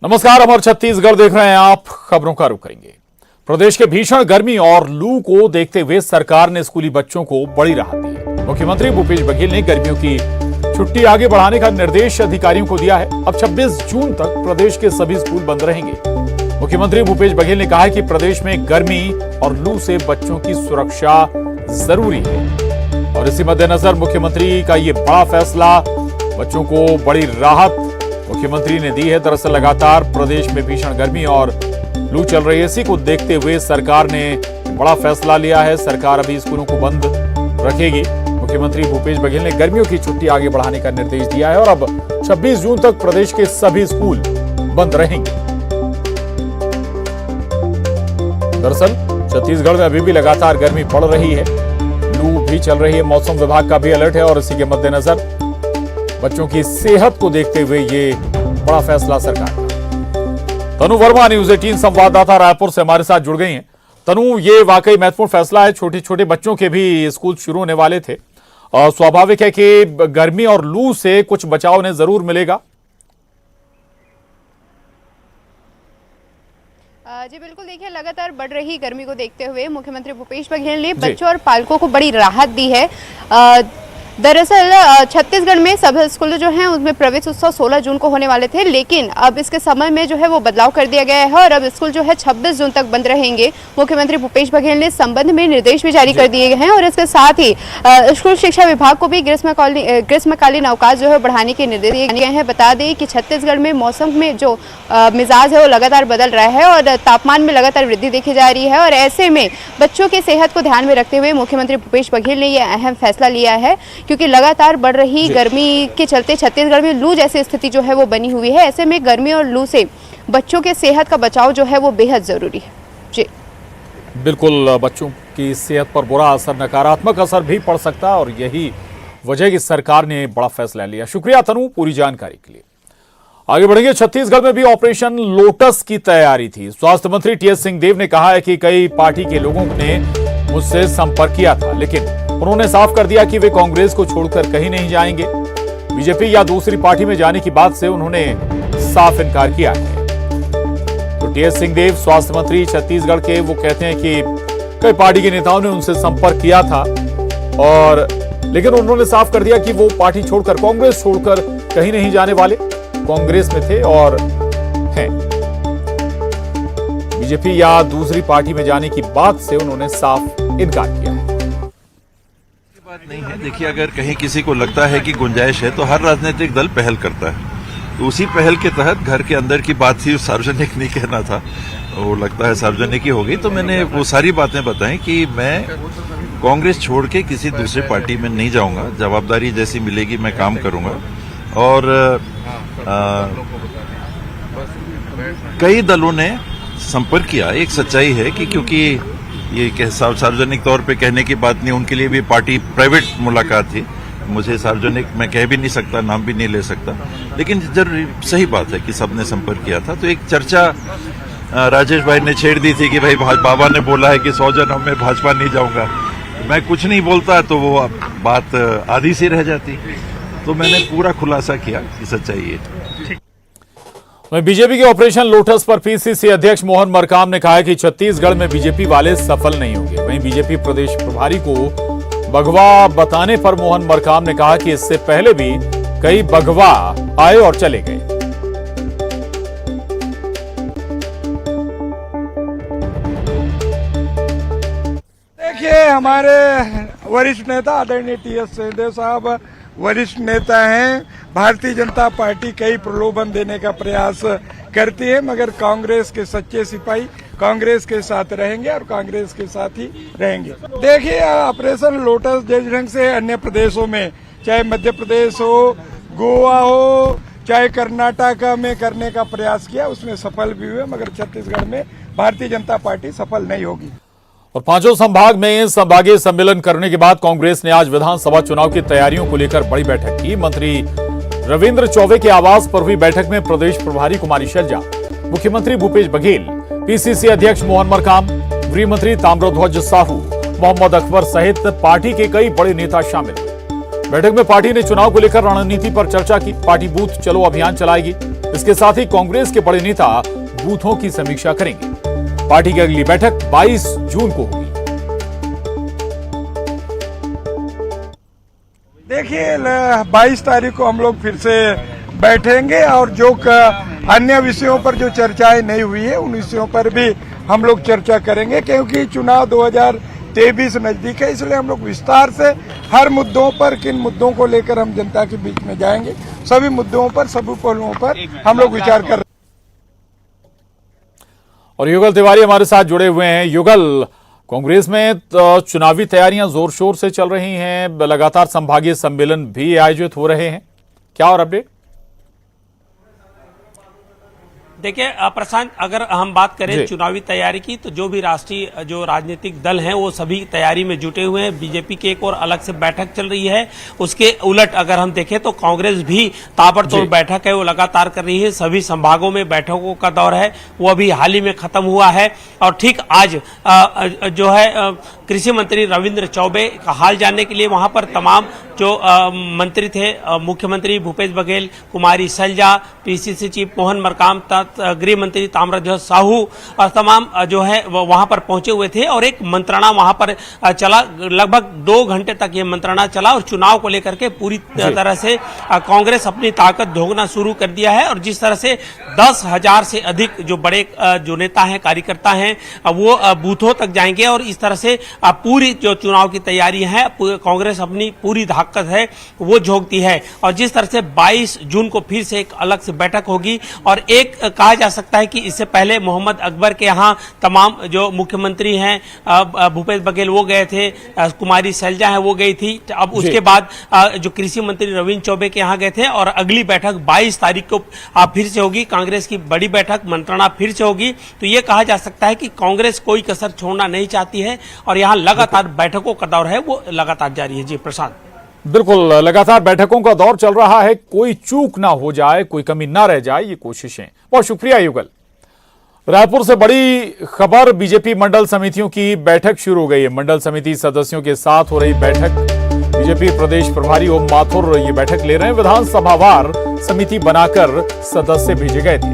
नमस्कार, अमर छत्तीसगढ़ देख रहे हैं आप। खबरों का रुख करेंगे। प्रदेश के भीषण गर्मी और लू को देखते हुए सरकार ने स्कूली बच्चों को बड़ी राहत दी है। मुख्यमंत्री भूपेश बघेल ने गर्मियों की छुट्टी आगे बढ़ाने का निर्देश अधिकारियों को दिया है। अब 26 जून तक प्रदेश के सभी स्कूल बंद रहेंगे। मुख्यमंत्री भूपेश बघेल ने कहा है कि प्रदेश में गर्मी और लू से बच्चों की सुरक्षा जरूरी है और इसी मद्देनजर मुख्यमंत्री का ये बड़ा फैसला बच्चों को बड़ी राहत मुख्यमंत्री ने दी है। दरअसल लगातार प्रदेश में भीषण गर्मी और लू चल रही है। इसी को देखते हुए सरकार ने बड़ा फैसला लिया है। सरकार अभी स्कूलों को बंद रखेगी। मुख्यमंत्री भूपेश बघेल ने गर्मियों की छुट्टी आगे बढ़ाने का निर्देश दिया है और अब 26 जून तक प्रदेश के सभी स्कूल बंद रहेंगे। दरअसल छत्तीसगढ़ में अभी भी लगातार गर्मी पड़ रही है, लू भी चल रही है। मौसम विभाग का भी अलर्ट है और इसी के मद्देनजर बच्चों की सेहत को देखते हुए ये बड़ा फैसला सरकार का। तनु वर्मा न्यूज़ 18 संवाददाता रायपुर से हमारे साथ जुड़ गई हैं। तनु, ये वाकई महत्वपूर्ण फैसला है। छोटे छोटे बच्चों के भी स्कूल शुरू होने वाले थे और स्वाभाविक है कि गर्मी और लू से कुछ बचाव उन्हें जरूर मिलेगा। जी बिल्कुल, देखिए लगातार बढ़ रही गर्मी को देखते हुए मुख्यमंत्री भूपेश बघेल ने बच्चों और पालकों को बड़ी राहत दी है। दरअसल छत्तीसगढ़ में सभी स्कूल जो हैं उसमें प्रवेश उत्सव 16 जून को होने वाले थे, लेकिन अब इसके समय में जो है वो बदलाव कर दिया गया है और अब स्कूल जो है 26 जून तक बंद रहेंगे। मुख्यमंत्री भूपेश बघेल ने इस संबंध में निर्देश भी जारी कर दिए गए हैं और इसके साथ ही स्कूल शिक्षा विभाग को भी ग्रीष्मकालीन अवकाश जो है बढ़ाने के निर्देश दिए गए हैं। बता दें कि छत्तीसगढ़ में मौसम में जो मिजाज है वो लगातार बदल रहा है और तापमान में लगातार वृद्धि देखी जा रही है और ऐसे में बच्चों की सेहत को ध्यान में रखते हुए मुख्यमंत्री भूपेश बघेल ने यह अहम फैसला लिया है, क्योंकि लगातार बढ़ रही गर्मी के चलते छत्तीसगढ़ में लू जैसी स्थिति जो है वो बनी हुई है। ऐसे में गर्मी और लू से बच्चों के सेहत का बचाव जो है वो बेहद जरूरी है। जी बिल्कुल, बच्चों की सेहत पर बुरा असर, नकारात्मक असर भी पड़ सकता है और यही वजह की सरकार ने बड़ा फैसला लिया। शुक्रिया तनु पूरी जानकारी के लिए। आगे बढ़ेंगे। छत्तीसगढ़ में भी ऑपरेशन लोटस की तैयारी थी। स्वास्थ्य मंत्री टीएस सिंहदेव ने कहा है कि कई पार्टी के लोगों ने मुझसे संपर्क किया था, लेकिन उन्होंने साफ कर दिया कि वे कांग्रेस को छोड़कर कहीं नहीं जाएंगे। बीजेपी या दूसरी पार्टी में जाने की बात से उन्होंने साफ इनकार किया है। तो टीएस सिंहदेव स्वास्थ्य मंत्री छत्तीसगढ़ के, वो कहते हैं कि कई पार्टी के नेताओं ने उनसे संपर्क किया था और लेकिन उन्होंने साफ कर दिया कि वो पार्टी छोड़कर, कांग्रेस छोड़कर कहीं नहीं जाने वाले, कांग्रेस में थे और हैं। बीजेपी या दूसरी पार्टी में जाने की बात से उन्होंने साफ इनकार किया है। बात नहीं है। देखिए, अगर कहीं किसी को लगता है कि गुंजाइश है तो हर राजनीतिक दल पहल करता है, तो उसी पहल के तहत घर के अंदर की बात थी, सार्वजनिक नहीं कहना था, वो लगता है सार्वजनिक ही हो गई। तो मैंने वो सारी बातें बताई कि मैं कांग्रेस छोड़ के किसी दूसरे पार्टी में नहीं जाऊंगा। जवाबदारी जैसी मिलेगी मैं काम करूंगा और कई दलों ने संपर्क किया। एक सच्चाई है कि क्योंकि ये सार्वजनिक तौर पे कहने की बात नहीं, उनके लिए भी पार्टी प्राइवेट मुलाकात थी, मुझे सार्वजनिक मैं कह भी नहीं सकता, नाम भी नहीं ले सकता, लेकिन जरूर सही बात है कि सबने संपर्क किया था। तो एक चर्चा राजेश भाई ने छेड़ दी थी कि भाई बाबा ने बोला है कि 100 जनों में भाजपा नहीं जाऊंगा, मैं कुछ नहीं बोलता तो वो बात आधी सी रह जाती। तो मैंने पूरा खुलासा किया कि सच्चाई है। बीजेपी के ऑपरेशन लोटस पर पीसीसी अध्यक्ष मोहन मरकाम ने कहा है कि छत्तीसगढ़ में बीजेपी वाले सफल नहीं होंगे। वहीं बीजेपी प्रदेश प्रभारी को बगवा बताने पर मोहन मरकाम ने कहा कि इससे पहले भी कई बगवा आए और चले गए। देखिए, हमारे वरिष्ठ नेता आदरणीय टीएस सिंहदेव साहब वरिष्ठ नेता हैं। भारतीय जनता पार्टी कई प्रलोभन देने का प्रयास करती है, मगर कांग्रेस के सच्चे सिपाही कांग्रेस के साथ रहेंगे और कांग्रेस के साथ ही रहेंगे। देखिए, ऑपरेशन लोटस जिस ढंग से अन्य प्रदेशों में, चाहे मध्य प्रदेश हो, गोवा हो, चाहे कर्नाटक में करने का प्रयास किया, उसमें सफल भी हुए, मगर छत्तीसगढ़ में भारतीय जनता पार्टी सफल नहीं होगी। और पांचों संभाग में संभागीय सम्मेलन करने के बाद कांग्रेस ने आज विधानसभा चुनाव की तैयारियों को लेकर बड़ी बैठक की। मंत्री रविंद्र चौबे के आवास पर हुई बैठक में प्रदेश प्रभारी कुमारी शैलजा, मुख्यमंत्री भूपेश बघेल, पीसीसी अध्यक्ष मोहन मरकाम, गृह मंत्री ताम्रध्वज साहू, मोहम्मद अकबर सहित पार्टी के कई बड़े नेता शामिल हुए। बैठक में पार्टी ने चुनाव को लेकर रणनीति पर चर्चा की। पार्टी बूथ चलो अभियान चलाएगी। इसके साथ ही कांग्रेस के बड़े नेता बूथों की समीक्षा करेंगे। पार्टी की अगली बैठक 22 जून को होगी। देखिए 22 तारीख को हम लोग फिर से बैठेंगे और जो अन्य विषयों पर जो चर्चाएं नहीं हुई है उन विषयों पर भी हम लोग चर्चा करेंगे, क्योंकि चुनाव 2023 नजदीक है। इसलिए हम लोग विस्तार से हर मुद्दों पर, किन मुद्दों को लेकर हम जनता के बीच में जाएंगे, सभी मुद्दों पर, सभी पहलुओं पर हम लोग विचार कर रहे हैं। और युगल तिवारी हमारे साथ जुड़े हुए हैं। युगल, कांग्रेस में चुनावी तैयारियां जोर शोर से चल रही हैं, लगातार संभागीय सम्मेलन भी आयोजित हो रहे हैं, क्या और अपडेट? देखिए प्रशांत, अगर हम बात करें चुनावी तैयारी की, तो जो भी राष्ट्रीय जो राजनीतिक दल हैं वो सभी तैयारी में जुटे हुए हैं। बीजेपी की एक और अलग से बैठक चल रही है। उसके उलट अगर हम देखें तो कांग्रेस भी ताबड़तोड़ बैठक है वो लगातार कर रही है। सभी संभागों में बैठकों का दौर है, वो अभी हाल ही में खत्म हुआ है। और ठीक आज जो है कृषि मंत्री रविंद्र चौबे का हाल जानने के लिए वहां पर तमाम जो मंत्री थे, मुख्यमंत्री भूपेश बघेल, कुमारी सैलजा, पीसीसी चीफ मोहन मरकाम, गृह मंत्री ताम्रध्वज साहू और तमाम जो है वहां पर पहुंचे हुए थे। और एक मंत्रणा वहां पर चला, लगभग 2 घंटे तक ये मंत्रणा चला और चुनाव को लेकर के पूरी तरह से कांग्रेस अपनी ताकत झोंकना शुरू कर दिया है। और जिस तरह से 10,000 से अधिक जो बड़े जो नेता हैं, कार्यकर्ता हैं, वो बूथों तक जाएंगे और इस तरह से पूरी जो चुनाव की तैयारी है कांग्रेस अपनी पूरी ताकत है वो झोंकती है। और जिस तरह से 22 जून को फिर से एक अलग से बैठक होगी और एक कहा जा सकता है कि इससे पहले मोहम्मद अकबर के यहाँ तमाम जो मुख्यमंत्री हैं, भूपेश बघेल वो गए थे, कुमारी सैलजा है वो गई थी। अब उसके बाद जो कृषि मंत्री रविंद्र चौबे के यहाँ गए थे और अगली बैठक 22 तारीख को फिर से होगी। कांग्रेस की बड़ी बैठक मंत्रणा फिर से होगी। तो ये कहा जा सकता है कि कांग्रेस कोई कसर छोड़ना नहीं चाहती है और यहाँ लगातार बैठकों का दौर है वो लगातार जारी है। जी प्रशांत, बिल्कुल, लगातार बैठकों का दौर चल रहा है, कोई चूक ना हो जाए, कोई कमी ना रह जाए, ये कोशिशें। बहुत शुक्रिया युगल। रायपुर से बड़ी खबर, बीजेपी मंडल समितियों की बैठक शुरू हो गई है। मंडल समिति सदस्यों के साथ हो रही बैठक, बीजेपी प्रदेश प्रभारी ओम माथुर ये बैठक ले रहे हैं। विधानसभावार समिति बनाकर सदस्य भेजे गए थे।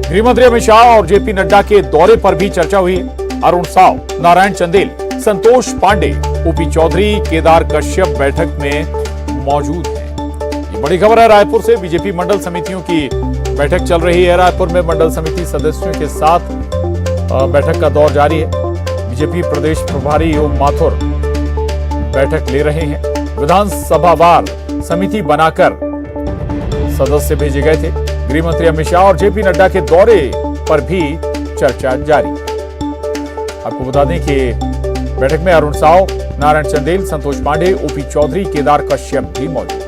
गृहमंत्री अमित शाह और जेपी नड्डा के दौरे पर भी चर्चा हुई। अरुण साव, नारायण चंदेल, संतोष पांडे, ओपी चौधरी, केदार कश्यप बैठक में मौजूद हैं। ये बड़ी खबर है रायपुर से। बीजेपी मंडल समितियों की बैठक चल रही है। रायपुर में मंडल समिति सदस्यों के साथ बैठक का दौर जारी है। बीजेपी प्रदेश प्रभारी ओम माथुर बैठक ले रहे हैं। विधानसभावार समिति बनाकर सदस्य भेजे गए थे। गृहमंत्री अमित शाह और जेपी नड्डा के दौरे पर भी चर्चा जारी। आपको बता दें कि बैठक में अरुण साव, नारायण चंदेल, संतोष पांडे, ओपी चौधरी, केदार कश्यप भी मौजूद।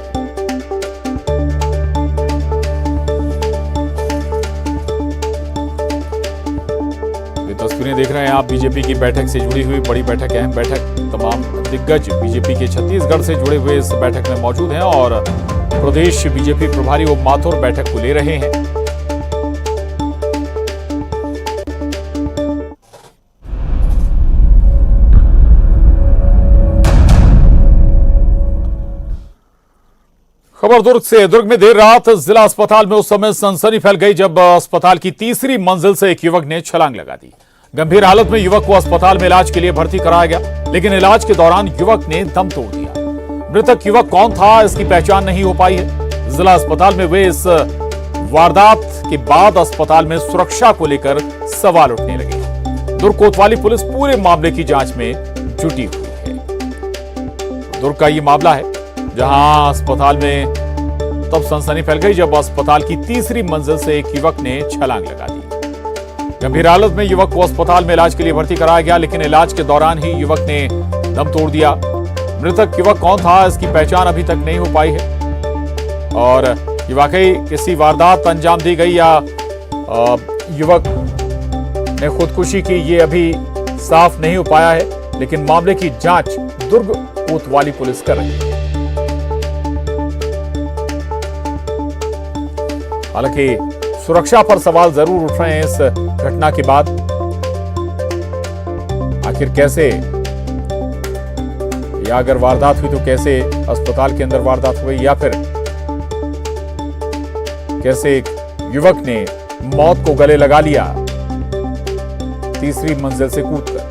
ये तस्वीरें देख रहे हैं आप बीजेपी की बैठक से जुड़ी हुई, बड़ी बैठक है। बैठक तमाम दिग्गज बीजेपी के छत्तीसगढ़ से जुड़े हुए इस बैठक में मौजूद हैं और प्रदेश बीजेपी प्रभारी ओम माथुर बैठक को ले रहे हैं। खबर दुर्ग से। दुर्ग में देर रात जिला अस्पताल में उस समय सनसनी फैल गई जब अस्पताल की तीसरी मंजिल से एक युवक ने छलांग लगा दी। गंभीर हालत में युवक को अस्पताल में इलाज के लिए भर्ती कराया गया, लेकिन इलाज के दौरान युवक ने दम तोड़ दिया। मृतक युवक कौन था, इसकी पहचान नहीं हो पाई है। जिला अस्पताल में हुए इस वारदात के बाद अस्पताल में सुरक्षा को लेकर सवाल उठने लगे। दुर्ग कोतवाली पुलिस पूरे मामले की जांच में जुटी हुई है। दुर्ग का ये मामला है जहां अस्पताल में तब सनसनी फैल गई जब अस्पताल की तीसरी मंजिल से एक युवक ने छलांग लगा दी। गंभीर हालत में युवक को अस्पताल में इलाज के लिए भर्ती कराया गया, लेकिन इलाज के दौरान ही युवक ने दम तोड़ दिया। मृतक युवक कौन था, इसकी पहचान अभी तक नहीं हो पाई है और ये वाकई किसी वारदात अंजाम दी गई या युवक ने खुदकुशी की, ये अभी साफ नहीं हो पाया है। लेकिन मामले की जांच दुर्ग कोतवाली पुलिस कर रही है। हालांकि सुरक्षा पर सवाल जरूर उठ रहे हैं इस घटना के बाद। आखिर कैसे या अगर वारदात हुई तो कैसे अस्पताल के अंदर वारदात हुई, या फिर कैसे एक युवक ने मौत को गले लगा लिया तीसरी मंजिल से कूदकर।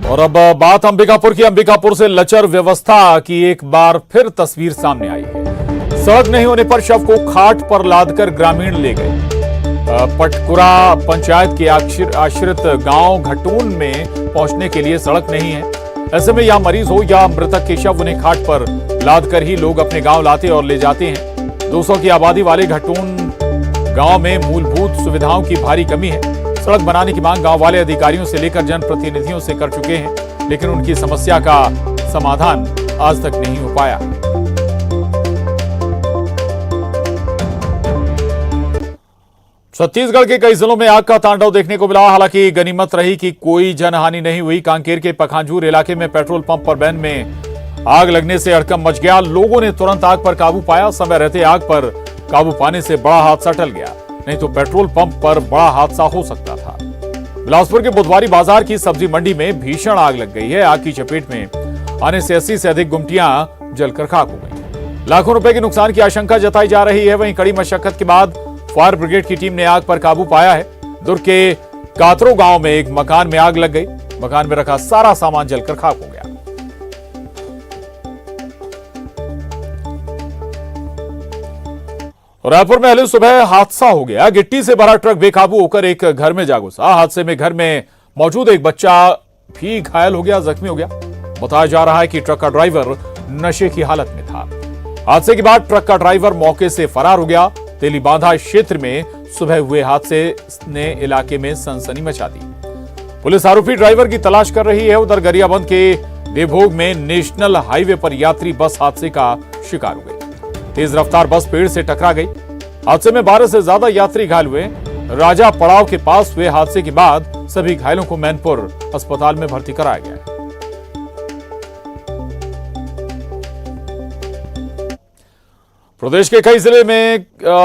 और अब बात अंबिकापुर की। अंबिकापुर से लचर व्यवस्था की एक बार फिर तस्वीर सामने आई है। सड़क नहीं होने पर शव को खाट पर लादकर ग्रामीण ले गए। पटकुरा पंचायत के आश्रित गांव घटून में पहुंचने के लिए सड़क नहीं है। ऐसे में या मरीज हो या मृतक के शव उन्हें खाट पर लादकर ही लोग अपने गांव लाते और ले जाते हैं। 200 की आबादी वाले घटून गांव में मूलभूत सुविधाओं की भारी कमी है। सड़क बनाने की मांग गांव वाले अधिकारियों से लेकर जनप्रतिनिधियों से कर चुके हैं, लेकिन उनकी समस्या का समाधान आज तक नहीं हो पाया। छत्तीसगढ़ के कई जिलों में आग का तांडव देखने को मिला। हालांकि गनीमत रही कि कोई जनहानि नहीं हुई। कांकेर के पखांजूर इलाके में पेट्रोल पंप पर वैन में आग लगने से हड़कंप मच गया। लोगों ने तुरंत आग पर काबू पाया। समय रहते आग पर काबू पाने से बड़ा हादसा टल गया, नहीं तो पेट्रोल पंप पर बड़ा हादसा हो सकता था। बिलासपुर के बुधवारी बाजार की सब्जी मंडी में भीषण आग लग गई है। आग की चपेट में आने से 80 से अधिक गुमटियां जलकर खाक हो गई। लाखों रुपए के नुकसान की आशंका जताई जा रही है। वहीं कड़ी मशक्कत के बाद फायर ब्रिगेड की टीम ने आग पर काबू पाया है। दुर्ग के कातरो गांव में एक मकान में आग लग गई। मकान में रखा सारा सामान जलकर खाक हो गया। रायपुर में अहले सुबह हादसा हो गया। गिट्टी से भरा ट्रक बेकाबू होकर एक घर में जा घुसा। हादसे में घर में मौजूद एक बच्चा भी घायल हो गया, जख्मी हो गया। बताया जा रहा है कि ट्रक का ड्राइवर नशे की हालत में था। हादसे के बाद ट्रक का ड्राइवर मौके से फरार हो गया। तेलीबांधा क्षेत्र में सुबह हुए हादसे ने इलाके में सनसनी मचा दी। पुलिस आरोपी ड्राइवर की तलाश कर रही है। उधर गरियाबंद के देवभोग में नेशनल हाईवे पर यात्री बस हादसे का शिकार हो गई। तेज रफ्तार बस पेड़ से टकरा गई। हादसे में 12 से ज्यादा यात्री घायल हुए। राजा पड़ाव के पास हुए हादसे के बाद सभी घायलों को मैनपुर अस्पताल में भर्ती कराया गया है। प्रदेश के कई जिले में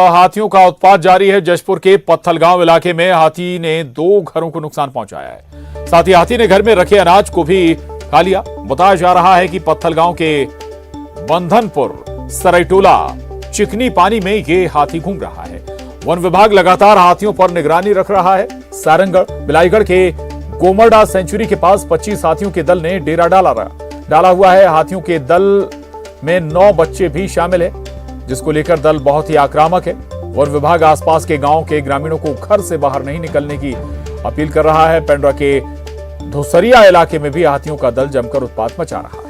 हाथियों का उत्पात जारी है। जशपुर के पत्थलगांव इलाके में हाथी ने 2 घरों को नुकसान पहुंचाया है। साथ ही हाथी ने घर में रखे अनाज को भी खा लिया। बताया जा रहा है कि पत्थलगांव के बंधनपुर सरायटोला चिकनी पानी में ये हाथी घूम रहा है। वन विभाग लगातार हाथियों पर निगरानी रख रहा है। सारंगढ़ बिलाईगढ़ के गोमरडा सेंचुरी के पास 25 हाथियों के दल ने डेरा डाला हुआ है। हाथियों के दल में 9 बच्चे भी शामिल है, जिसको लेकर दल बहुत ही आक्रामक है। वन विभाग आसपास के गांव के ग्रामीणों को घर से बाहर नहीं निकलने की अपील कर रहा है। पेंड्रा के धोसरिया इलाके में भी हाथियों का दल जमकर उत्पात मचा रहा है।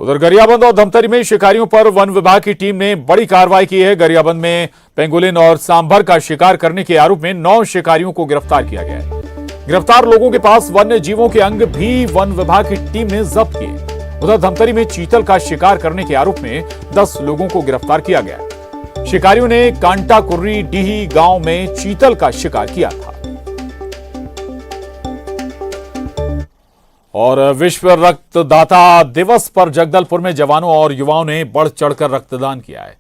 उधर गरियाबंद और धमतरी में शिकारियों पर वन विभाग की टीम ने बड़ी कार्रवाई की है। गरियाबंद में पेंगोलिन और सांभर का शिकार करने के आरोप में 9 शिकारियों को गिरफ्तार किया गया है। गिरफ्तार लोगों के पास वन्य जीवों के अंग भी वन विभाग की टीम ने जब्त किए। उधर धमतरी में चीतल का शिकार करने के आरोप में 10 लोगों को गिरफ्तार किया गया। शिकारियों ने कांटा कुर्री डीही गांव में चीतल का शिकार किया था। और विश्व रक्तदाता दिवस पर जगदलपुर में जवानों और युवाओं ने बढ़ चढ़कर रक्तदान किया है।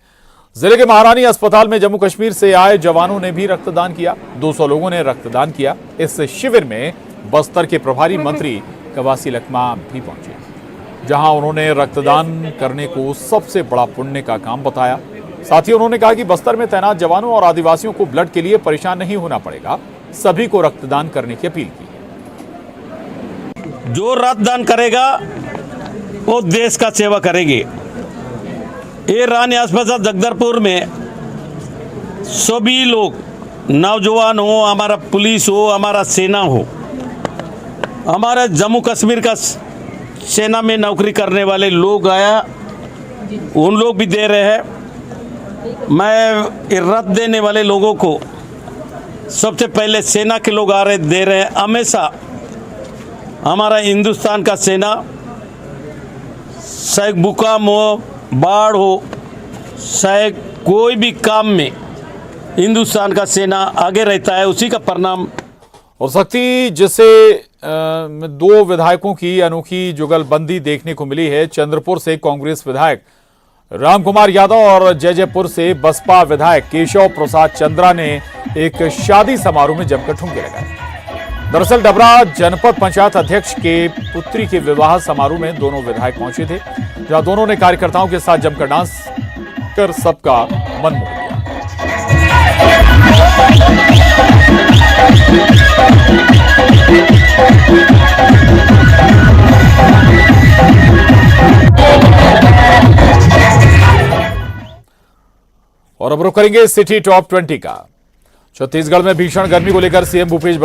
जिले के महारानी अस्पताल में जम्मू कश्मीर से आए जवानों ने भी रक्तदान किया। 200 लोगों ने रक्तदान किया। इस शिविर में बस्तर के प्रभारी मंत्री कवासी लखमा भी पहुंचे, जहां उन्होंने रक्तदान करने को सबसे बड़ा पुण्य का काम बताया। साथ ही उन्होंने कहा कि बस्तर में तैनात जवानों और आदिवासियों को ब्लड के लिए परेशान नहीं होना पड़ेगा। सभी को रक्तदान करने की अपील की। जो रक्तदान करेगा वो देश का सेवा करेंगे। ये रानी अस्पताल जगदलपुर में सभी लोग, नौजवान हो, हमारा पुलिस हो, हमारा सेना हो, हमारा जम्मू कश्मीर का सेना में नौकरी करने वाले लोग आया, उन लोग भी दे रहे हैं। मैं रक्त देने वाले लोगों को सबसे पहले सेना के लोग आ रहे दे रहे हैं। हमेशा हमारा हिंदुस्तान का सेना, चाहे भूकंप हो, बाढ़ हो, चाहे कोई भी काम में हिंदुस्तान का सेना आगे रहता है, उसी का परिणाम। और शक्ति जिसे में दो विधायकों की अनोखी जुगलबंदी देखने को मिली है। चंद्रपुर से कांग्रेस विधायक रामकुमार यादव और जयपुर से बसपा विधायक केशव प्रसाद चंद्रा ने एक शादी समारोह में जमकर ठुमके लगाए। दरअसल डबरा जनपद पंचायत अध्यक्ष के पुत्री के विवाह समारोह में दोनों विधायक पहुंचे थे, जहां दोनों ने कार्यकर्ताओं के साथ जमकर डांस कर सबका मन मोह लिया। और अब रुख करेंगे सिटी टॉप 20 का। छत्तीसगढ़ में भीषण गर्मी को लेकर सीएम भूपेश